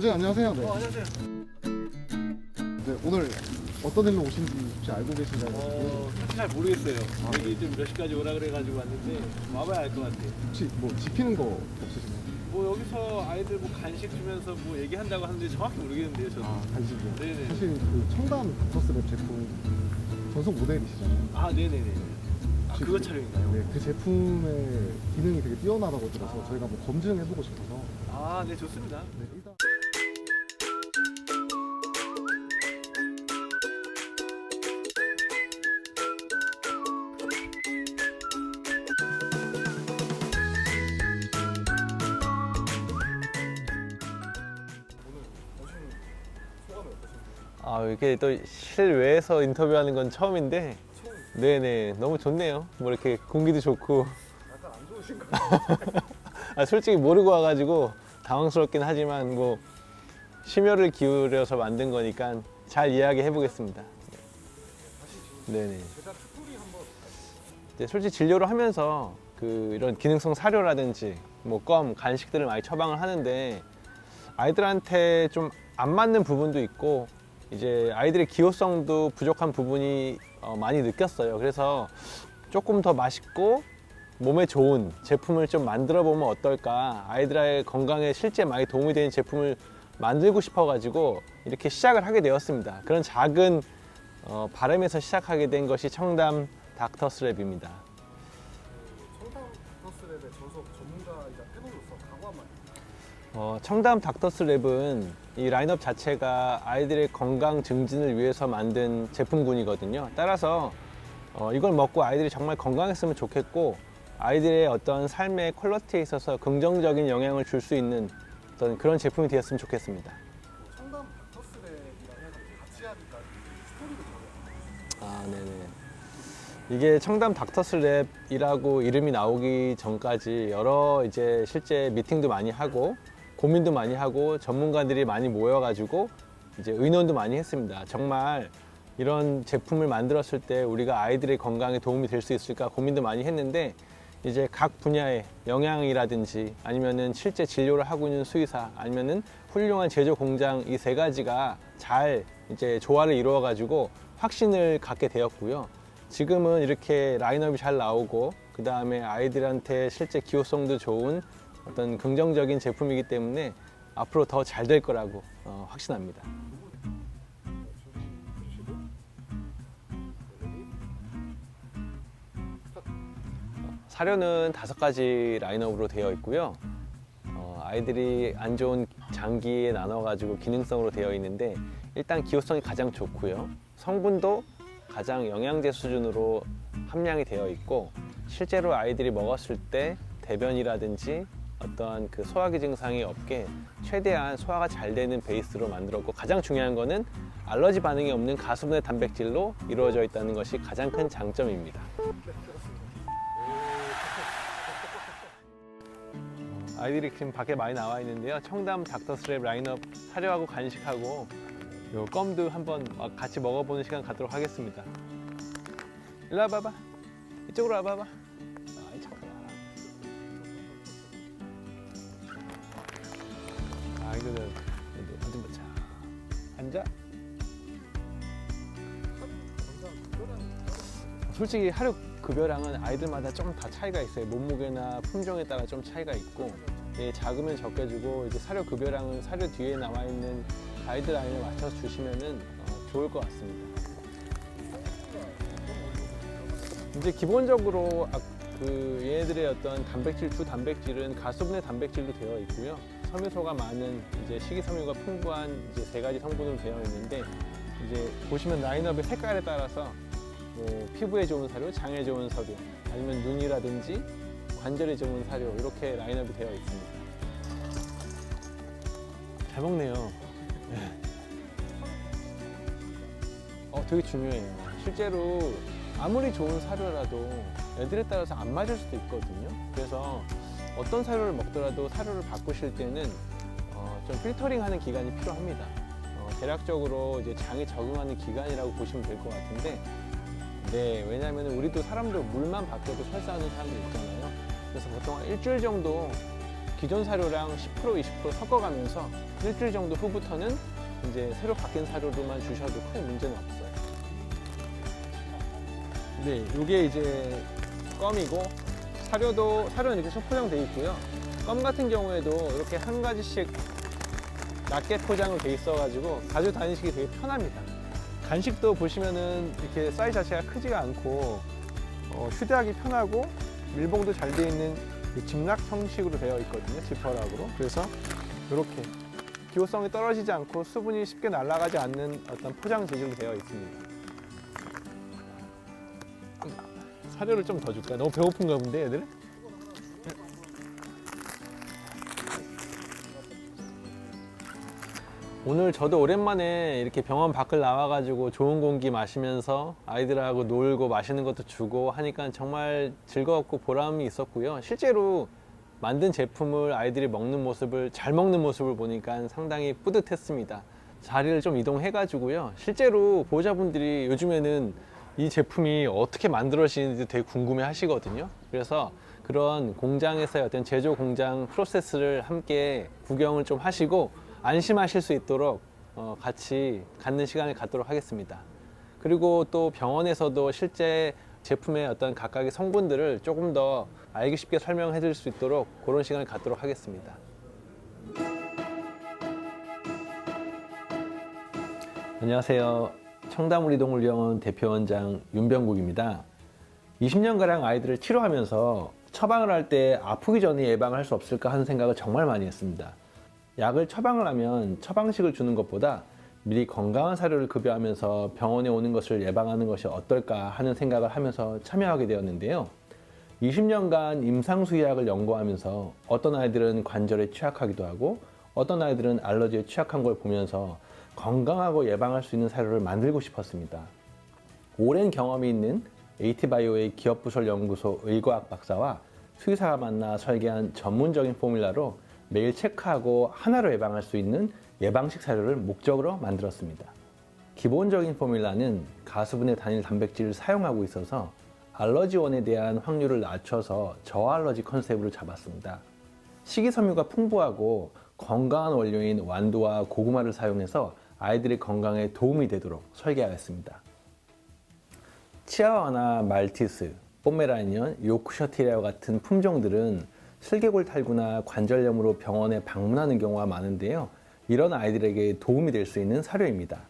교수님 안녕하세요. 네. 안녕하세요. 네, 오늘 어떤 일로 오신지 혹시 알고 계신가요? 솔직히 잘 모르겠어요. 여기 좀 몇 시까지 오라 그래가지고 왔는데 와봐야 알 것 같아요. 혹시 뭐 지키는 거 없으신가요? 뭐 여기서 아이들 뭐 간식 주면서 뭐 얘기한다고 하는데 정확히 모르겠는데요, 저도. 아, 간식이요? 네네. 사실 그 청담 닥터스랩 제품 전속 모델이시잖아요. 아, 네네네. 아, 혹시 그거 촬영인가요? 네, 그 제품의 기능이 되게 뛰어나다고 들어서 저희가 뭐 검증해보고 싶어서. 아, 네, 좋습니다. 네, 일단. 아, 이렇게 또 실외에서 인터뷰하는 건 처음인데, 네네, 너무 좋네요. 뭐 이렇게 공기도 좋고. 약간 안 좋으신 거 같아요. 아, 솔직히 모르고 와가지고 당황스럽긴 하지만 뭐 심혈을 기울여서 만든 거니까 잘 이야기해 보겠습니다. 네네. 이제 솔직히 진료를 하면서 그 이런 기능성 사료라든지 뭐 껌, 간식들을 많이 처방을 하는데 아이들한테 좀 안 맞는 부분도 있고 이제 아이들의 기호성도 부족한 부분이 많이 느꼈어요. 그래서 조금 더 맛있고 몸에 좋은 제품을 좀 만들어 보면 어떨까, 아이들의 건강에 실제 많이 도움이 되는 제품을 만들고 싶어 가지고 이렇게 시작을 하게 되었습니다. 그런 작은 바람에서 시작하게 된 것이 청담 닥터스랩입니다. 청담 닥터스랩의 전속 전문가이자 패널로서 각오 한마디. 청담 닥터스랩은 이 라인업 자체가 아이들의 건강 증진을 위해서 만든 제품군이거든요. 따라서 이걸 먹고 아이들이 정말 건강했으면 좋겠고 아이들의 어떤 삶의 퀄리티에 있어서 긍정적인 영향을 줄 수 있는 어떤 그런 제품이 되었으면 좋겠습니다. 청담 닥터스랩이랑 해서 같이 하니까 스토리도 좋아요. 아, 네네. 이게 청담 닥터스랩이라고 이름이 나오기 전까지 여러 이제 실제 미팅도 많이 하고 고민도 많이 하고 전문가들이 많이 모여가지고 이제 의논도 많이 했습니다. 정말 이런 제품을 만들었을 때 우리가 아이들의 건강에 도움이 될 수 있을까 고민도 많이 했는데 이제 각 분야의 영양이라든지 아니면은 실제 진료를 하고 있는 수의사 아니면은 훌륭한 제조 공장 이 세 가지가 잘 이제 조화를 이루어 가지고 확신을 갖게 되었고요. 지금은 이렇게 라인업이 잘 나오고 그 다음에 아이들한테 실제 기호성도 좋은 어떤 긍정적인 제품이기 때문에 앞으로 더 잘 될 거라고 확신합니다. 사료는 5가지 라인업으로 되어 있고요. 아이들이 안 좋은 장기에 나눠가지고 기능성으로 되어 있는데 일단 기호성이 가장 좋고요. 성분도 가장 영양제 수준으로 함량이 되어 있고 실제로 아이들이 먹었을 때 대변이라든지 어떤 그 소화기 증상이 없게 최대한 소화가 잘 되는 베이스로 만들었고 가장 중요한 거는 알러지 반응이 없는 가수분해 단백질로 이루어져 있다는 것이 가장 큰 장점입니다. 아이들이 지금 밖에 많이 나와 있는데요. 청담 닥터스랩 라인업 사료하고 간식하고 요 껌도 한번 같이 먹어보는 시간 갖도록 하겠습니다. 일로 와봐봐. 이쪽으로 와봐봐. 아이 착하다. 아이들은 어디 보자. 앉아. 솔직히 하루 급여량은 아이들마다 좀 다 차이가 있어요. 몸무게나 품종에 따라 좀 차이가 있고 작으면 적게 주고 이제 사료 급여량은 사료 뒤에 나와 있는 가이드라인에 맞춰서 주시면은 좋을 것 같습니다. 이제 기본적으로 그 얘네들의 어떤 단백질, 주 단백질은 가수분해 단백질로 되어 있고요. 섬유소가 많은 이제 식이섬유가 풍부한 이제 3가지 성분으로 되어 있는데 이제 보시면 라인업의 색깔에 따라서 뭐 피부에 좋은 사료, 장에 좋은 사료, 아니면 눈이라든지 관절에 좋은 사료 이렇게 라인업이 되어 있습니다. 잘 먹네요. 되게 중요해요. 실제로 아무리 좋은 사료라도 애들에 따라서 안 맞을 수도 있거든요. 그래서 어떤 사료를 먹더라도 사료를 바꾸실 때는 좀 필터링하는 기간이 필요합니다. 대략적으로 이제 장에 적응하는 기간이라고 보시면 될 것 같은데, 네, 왜냐하면 우리도 사람들 물만 바뀌어도 설사하는 사람들 있잖아요. 그래서 보통 한 일주일 정도 기존 사료랑 10% 20% 섞어가면서 일주일 정도 후부터는 이제 새로 바뀐 사료로만 주셔도 큰 문제는 없어요. 네, 이게 이제 껌이고 사료는 이렇게 소포장돼 있고요. 껌 같은 경우에도 이렇게 한 가지씩 낮게 포장으로 돼 있어가지고 가지고 다니시기 되게 편합니다. 간식도 보시면은 이렇게 사이즈 자체가 크지가 않고 휴대하기 편하고 밀봉도 잘 돼 있는 이 집락 형식으로 되어 있거든요. 지퍼락으로. 그래서 이렇게 기호성이 떨어지지 않고 수분이 쉽게 날아가지 않는 어떤 포장 재질로 되어 있습니다. 사료를 좀 더 줄까? 너무 배고픈가 본데 얘들? 오늘 저도 오랜만에 이렇게 병원 밖을 나와가지고 좋은 공기 마시면서 아이들하고 놀고 맛있는 것도 주고 하니까 정말 즐거웠고 보람이 있었고요. 실제로 만든 제품을 아이들이 먹는 모습을, 잘 먹는 모습을 보니까 상당히 뿌듯했습니다. 자리를 좀 이동해가지고요. 실제로 보호자분들이 요즘에는 이 제품이 어떻게 만들어지는지 되게 궁금해 하시거든요. 그래서 그런 공장에서의 어떤 제조 공장 프로세스를 함께 구경을 좀 하시고 안심하실 수 있도록 같이 갖는 시간을 갖도록 하겠습니다. 그리고 또 병원에서도 실제 제품의 어떤 각각의 성분들을 조금 더 알기 쉽게 설명해 드릴 수 있도록 그런 시간을 갖도록 하겠습니다. 안녕하세요. 청담우리동물병원 대표원장 윤병국입니다. 20년가량 아이들을 치료하면서 처방을 할 때 아프기 전에 예방할 수 없을까 하는 생각을 정말 많이 했습니다. 약을 처방을 하면 처방식을 주는 것보다 미리 건강한 사료를 급여하면서 병원에 오는 것을 예방하는 것이 어떨까 하는 생각을 하면서 참여하게 되었는데요. 20년간 임상수의학을 연구하면서 어떤 아이들은 관절에 취약하기도 하고 어떤 아이들은 알러지에 취약한 걸 보면서 건강하고 예방할 수 있는 사료를 만들고 싶었습니다. 오랜 경험이 있는 에이티바이오의 기업부설 연구소 의과학 박사와 수의사가 만나 설계한 전문적인 포뮬라로 매일 체크하고 하나로 예방할 수 있는 예방식 사료를 목적으로 만들었습니다. 기본적인 포뮬라는 가수분해 단일 단백질을 사용하고 있어서 알러지원에 대한 확률을 낮춰서 저알러지 컨셉으로 잡았습니다. 식이섬유가 풍부하고 건강한 원료인 완두와 고구마를 사용해서 아이들의 건강에 도움이 되도록 설계하였습니다. 치아와나 말티스, 포메라니언, 요크셔티리아와 같은 품종들은 슬개골 탈구나 관절염으로 병원에 방문하는 경우가 많은데요. 이런 아이들에게 도움이 될 수 있는 사료입니다.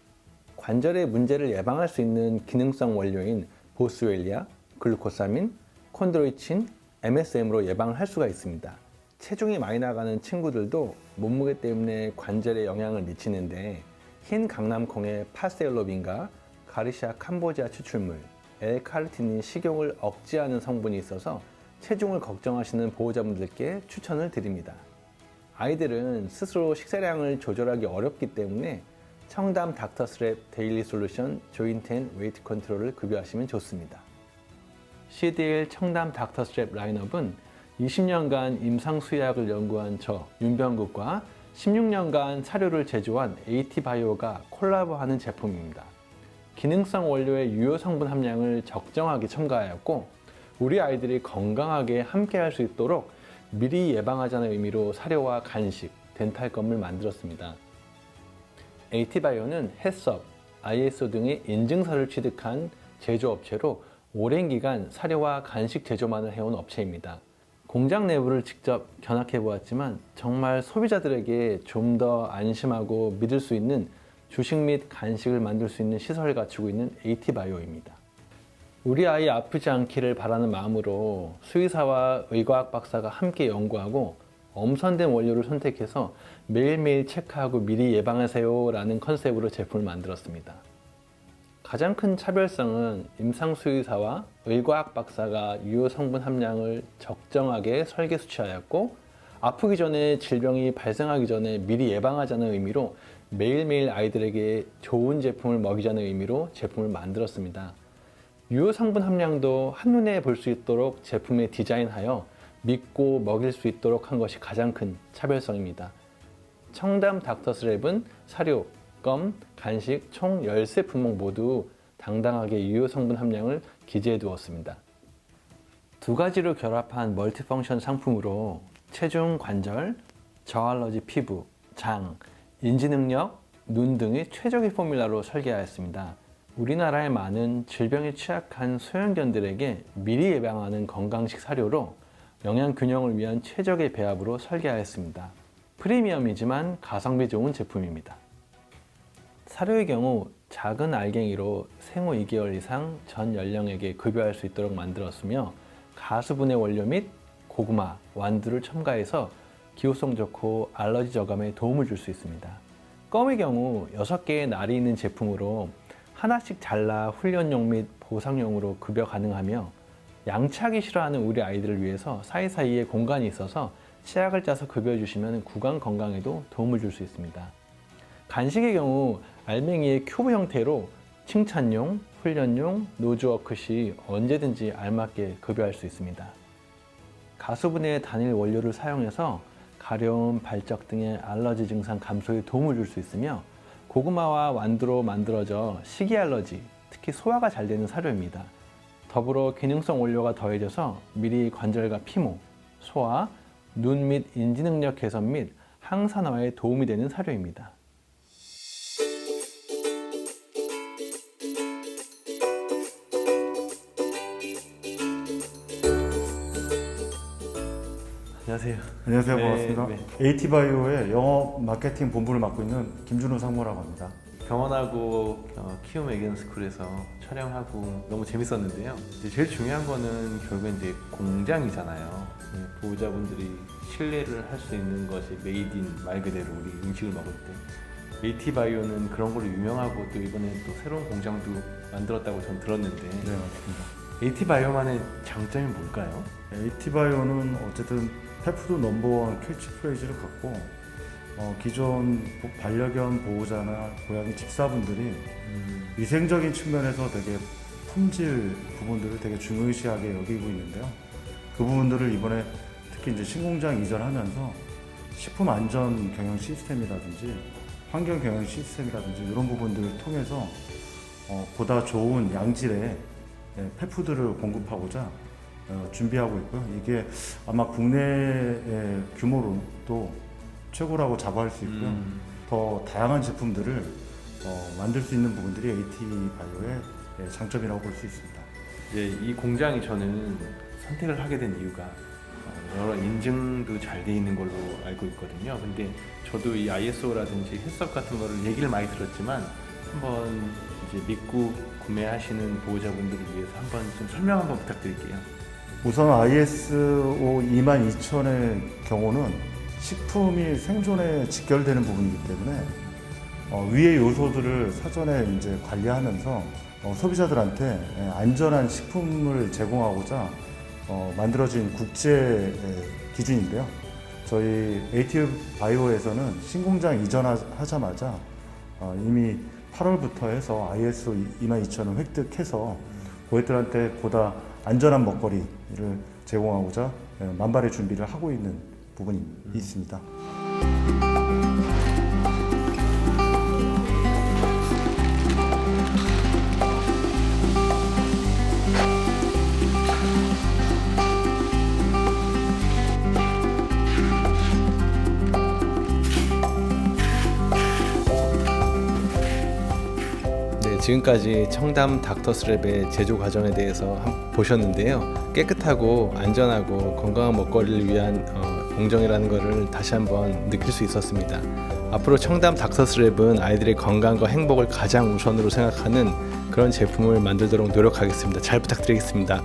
관절의 문제를 예방할 수 있는 기능성 원료인 보스웰리아, 글루코사민, 콘드로이친, MSM으로 예방을 할 수가 있습니다. 체중이 많이 나가는 친구들도 몸무게 때문에 관절에 영향을 미치는데 흰 강낭콩의 파세올로빈과 가르시아 캄보지아 추출물, L-카르티닌 식용을 억제하는 성분이 있어서 체중을 걱정하시는 보호자분들께 추천을 드립니다. 아이들은 스스로 식사량을 조절하기 어렵기 때문에 청담 닥터스랩 데일리 솔루션 조인트 앤 웨이트 컨트롤을 급여하시면 좋습니다. CDL 청담 닥터스랩 라인업은 20년간 임상수의학을 연구한 저 윤병국과 16년간 사료를 제조한 에이티바이오가 콜라보하는 제품입니다. 기능성 원료의 유효 성분 함량을 적정하게 첨가하였고 우리 아이들이 건강하게 함께 할 수 있도록 미리 예방하자는 의미로 사료와 간식, 덴탈검을 만들었습니다. 에이티바이오는 햇섭, ISO 등의 인증서를 취득한 제조업체로 오랜 기간 사료와 간식 제조만을 해온 업체입니다. 공장 내부를 직접 견학해 보았지만 정말 소비자들에게 좀 더 안심하고 믿을 수 있는 주식 및 간식을 만들 수 있는 시설을 갖추고 있는 에이티바이오입니다. 우리 아이 아프지 않기를 바라는 마음으로 수의사와 의과학 박사가 함께 연구하고 엄선된 원료를 선택해서 매일매일 체크하고 미리 예방하세요 라는 컨셉으로 제품을 만들었습니다. 가장 큰 차별성은 임상수의사와 의과학 박사가 유효 성분 함량을 적정하게 설계 수치하였고 아프기 전에 질병이 발생하기 전에 미리 예방하자는 의미로 매일매일 아이들에게 좋은 제품을 먹이자는 의미로 제품을 만들었습니다. 유효 성분 함량도 한눈에 볼 수 있도록 제품에 디자인하여 믿고 먹일 수 있도록 한 것이 가장 큰 차별성입니다. 청담 닥터스랩은 사료, 껌, 간식 총 13품목 모두 당당하게 유효 성분 함량을 기재해 두었습니다. 두 가지로 결합한 멀티펑션 상품으로 체중 관절, 저알러지 피부, 장, 인지 능력, 눈 등의 최적의 포뮬라로 설계하였습니다. 우리나라의 많은 질병에 취약한 소형견들에게 미리 예방하는 건강식 사료로 영양 균형을 위한 최적의 배합으로 설계하였습니다. 프리미엄이지만 가성비 좋은 제품입니다. 사료의 경우 작은 알갱이로 생후 2개월 이상 전 연령에게 급여할 수 있도록 만들었으며 가수분해 원료 및 고구마, 완두를 첨가해서 기호성 좋고 알러지 저감에 도움을 줄 수 있습니다. 껌의 경우 6개의 날이 있는 제품으로 하나씩 잘라 훈련용 및 보상용으로 급여 가능하며 양치하기 싫어하는 우리 아이들을 위해서 사이사이에 공간이 있어서 치약을 짜서 급여해 주시면 구강 건강에도 도움을 줄 수 있습니다. 간식의 경우 알맹이의 큐브 형태로 칭찬용, 훈련용, 노즈워크 시 언제든지 알맞게 급여할 수 있습니다. 가수분해 단일 원료를 사용해서 가려움, 발적 등의 알러지 증상 감소에 도움을 줄 수 있으며 고구마와 완두로 만들어져 식이 알러지, 특히 소화가 잘 되는 사료입니다. 더불어 기능성 원료가 더해져서 미리 관절과 피모, 소화, 눈 및 인지 능력 개선 및 항산화에 도움이 되는 사료입니다. 안녕하세요. 안녕하세요. 네, 반갑습니다. 네. AT바이오의 영업 마케팅 본부를 맡고 있는 김준우 상무라고 합니다. 병원하고 키움 애견스쿨에서 촬영하고 너무 재밌었는데요. 이제 제일 중요한 거는 결국엔 이제 공장이잖아요. 보호자분들이 신뢰를 할 수 있는 것이 메이드인 말 그대로 우리 음식을 먹을 때 AT바이오는 그런 걸로 유명하고 또 이번에 또 새로운 공장도 만들었다고 전 들었는데 네, 맞습니다. AT바이오만의 장점이 뭘까요? AT바이오는 어쨌든 페푸드 넘버원 캐치프레이즈를 갖고 기존 반려견 보호자나 고양이 집사분들이 위생적인 측면에서 되게 품질 부분들을 되게 중요시하게 여기고 있는데요. 그 부분들을 이번에 특히 이제 신공장 이전하면서 식품 안전 경영 시스템이라든지 환경 경영 시스템이라든지 이런 부분들을 통해서 보다 좋은 양질의 펫푸드를 공급하고자 준비하고 있고요. 이게 아마 국내의 규모로도 최고라고 자부할 수 있고요. 더 다양한 제품들을 만들 수 있는 부분들이 AT바이오의 장점이라고 볼 수 있습니다. 이제 이 공장이 저는 선택을 하게 된 이유가 여러 인증도 잘 돼 있는 걸로 알고 있거든요. 근데 저도 이 ISO라든지 헬스업 같은 거를 얘기를 많이 들었지만 한번 이제 믿고 구매하시는 보호자분들을 위해서 한번 좀 설명 한번 부탁드릴게요. 우선 ISO 22000의 경우는 식품이 생존에 직결되는 부분이기 때문에 위의 요소들을 사전에 이제 관리하면서 소비자들한테 안전한 식품을 제공하고자 만들어진 국제 기준인데요. 저희 AT바이오에서는 신공장 이전하자마자 이미 8월부터 해서 ISO 22000을 획득해서 고객들한테 보다 안전한 먹거리를 제공하고자 만발의 준비를 하고 있는 부분이 있습니다. 지금까지 청담 닥터스랩의 제조 과정에 대해서 보셨는데요. 깨끗하고 안전하고 건강한 먹거리를 위한 공정이라는 것을 다시 한번 느낄 수 있었습니다. 앞으로 청담 닥터스랩은 아이들의 건강과 행복을 가장 우선으로 생각하는 그런 제품을 만들도록 노력하겠습니다. 잘 부탁드리겠습니다.